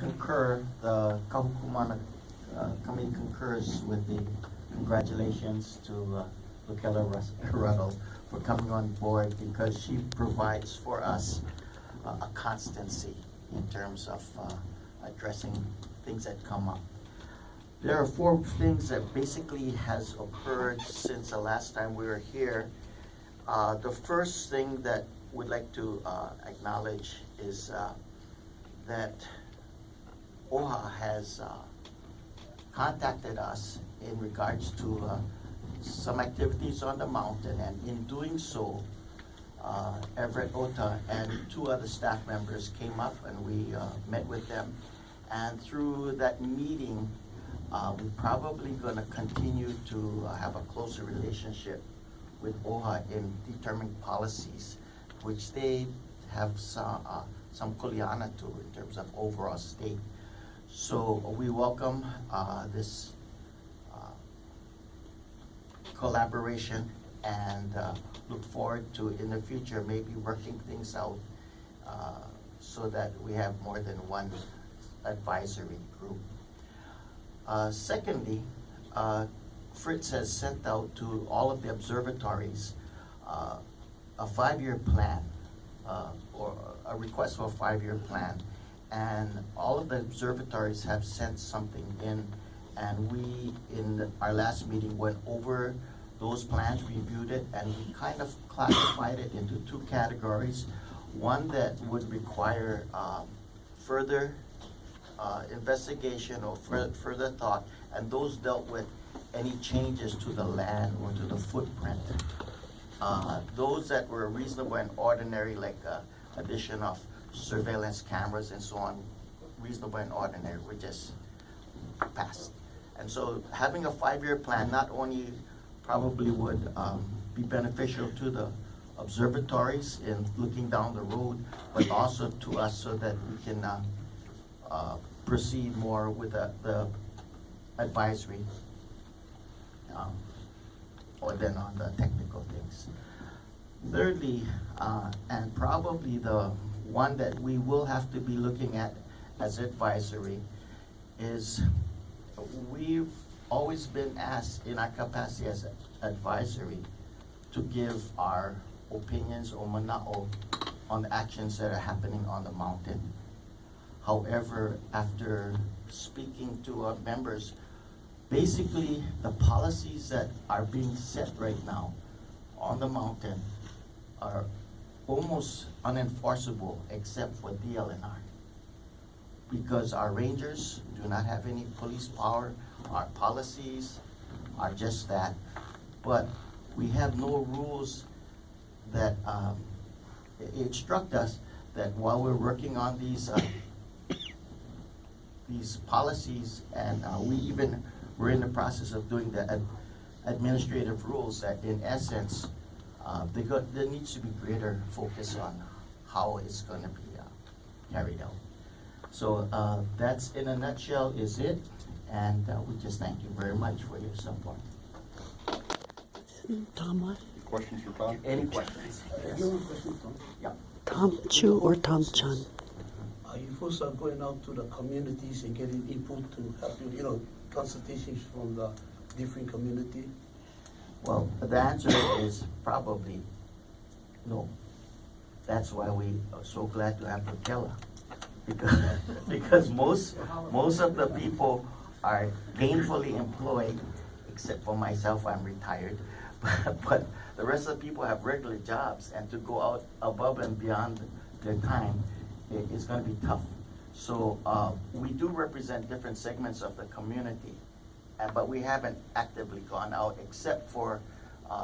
concur, the Kahu Ku Mauna committee concurs with the congratulations to Lucella Ruddle for coming on board because she provides for us a constancy in terms of addressing things that come up. There are 4 things that basically has occurred since the last time we were here. The first thing that we'd like to acknowledge is that OHA has contacted us in regards to some activities on the mountain, and in doing so, Everett Ota and 2 other staff members came up and we met with them. And through that meeting, we're probably going to continue to have a closer relationship with OHA in determining policies, which they have some kuleana to in terms of overall state. So we welcome this collaboration and look forward to, in the future, maybe working things out so that we have more than one advisory group. Secondly, Fritz has sent out to all of the observatories a 5-year plan, or a request for a 5-year plan. And all of the observatories have sent something in, and we, in our last meeting, went over those plans, reviewed it, and we kind of classified it into 2 categories. One that would require further investigation or further thought, and those dealt with any changes to the land or to the footprint. Those that were reasonable and ordinary, like addition of surveillance cameras and so on, reasonable and ordinary, were just passed. And so having a 5-year plan not only probably would be beneficial to the observatories in looking down the road, but also to us so that we can proceed more with the advisory or then on the technical things. Thirdly, and probably the one that we will have to be looking at as advisory, is we've always been asked in our capacity as advisory to give our opinions or mana'o on the actions that are happening on the mountain. However, after speaking to our members, basically the policies that are being set right now on the mountain are almost unenforceable except for DLNR, because our rangers do not have any police power. Our policies are just that, but we have no rules that instruct us that while we're working on these policies, and we're in the process of doing the administrative rules, that in essence there needs to be greater focus on how it's going to be carried out. So that's, in a nutshell, is it, and we just thank you very much for your support. Tom, what? Questions for Tom? Any questions? Yes. You have a question, Tom? Yeah. Tom Chu or Tom Chun? You folks are going out to the communities and getting input to help you, consultations from the different community? Well, the answer is probably no. That's why we are so glad to have Lucella, because most of the people are gainfully employed, except for myself. I'm retired, but the rest of the people have regular jobs, and to go out above and beyond their time is going to be tough. So we do represent different segments of the community, but we haven't actively gone out except for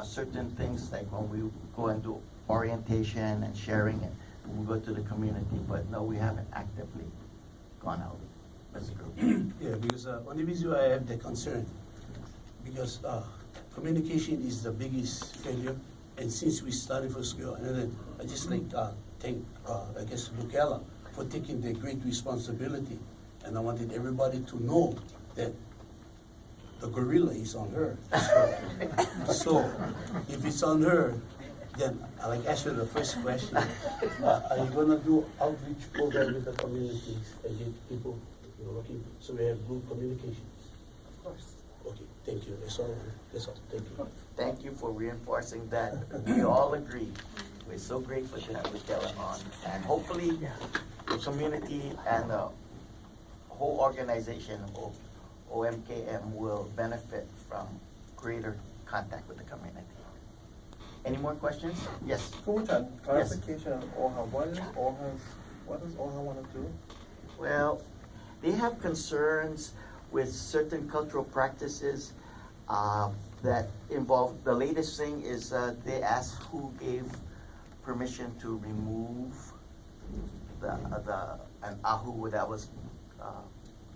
certain things, like when we go and do orientation and sharing it, we go to the community. But no, we haven't actively gone out as a group. Yeah, because only reason why I have the concern, because communication is the biggest failure, and since we started for school, and then I just like thank I guess Lucella for taking the great responsibility, and I wanted everybody to know that the gorilla is on her. So if it's on her, Then I like answer the first question. Are you gonna do outreach program with the communities and get people working so we have good communication? Of course. Okay, thank you. That's all. That's all. Thank you. Thank you for reinforcing that. We all agree. We're so grateful to have Raquel on. And hopefully, the community and the whole organization, OMKM, will benefit from greater contact with the community. Any more questions? Yes. Coach, clarification on OHA. What does OHA want to do? Well, they have concerns with certain cultural practices that involve, the latest thing is they asked who gave permission to remove an ahu that was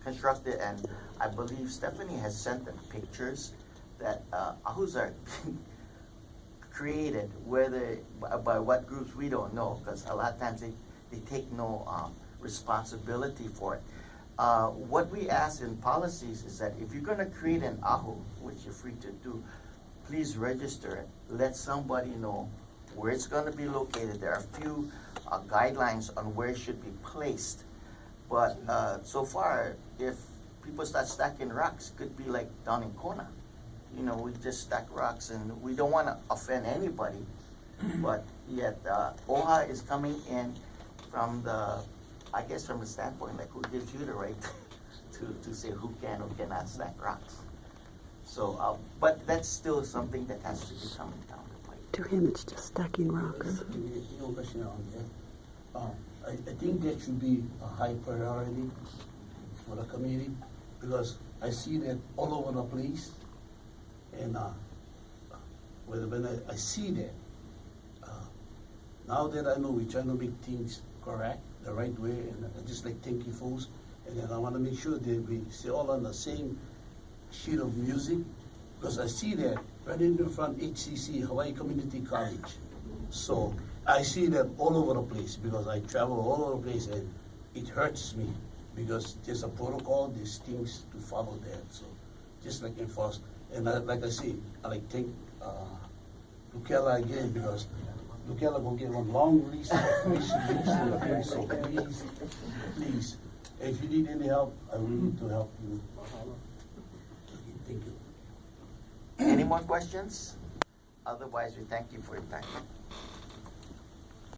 constructed, and I believe Stephanie has sent them pictures that ahus are created, whether by what groups we don't know, because a lot of times they take no responsibility for it. What we ask in policies is that if you're going to create an ahu, which you're free to do, please register it. Let somebody know where it's going to be located. There are a few guidelines on where it should be placed. But so far, if people start stacking rocks, it could be like down in Kona. You know, we just stack rocks, and we don't want to offend anybody. But yet, OHA is coming in from the, I guess from the standpoint, like, who gives you the right to say who can or cannot stack rocks? So, but that's still something that has to be coming down the pipe. To him, it's just stacking rocks. No question on that. I think that should be a high priority for the community, because I see that all over the place. And when I see that, now that I know we're trying to make things correct, the right way, and I just like thank you folks, and then I want to make sure that we stay all on the same sheet of music, because I see that right in the front HCC, Hawaii Community College. So I see that all over the place, because I travel all over the place, and it hurts me, because there's a protocol, there's things to follow that. So just like enforce. And like I say, I like thank Lukela again, because Lukela will get one long list of questions. So please, if you need any help, I'm willing to help you. Thank you. Any more questions? Otherwise, we thank you for your time.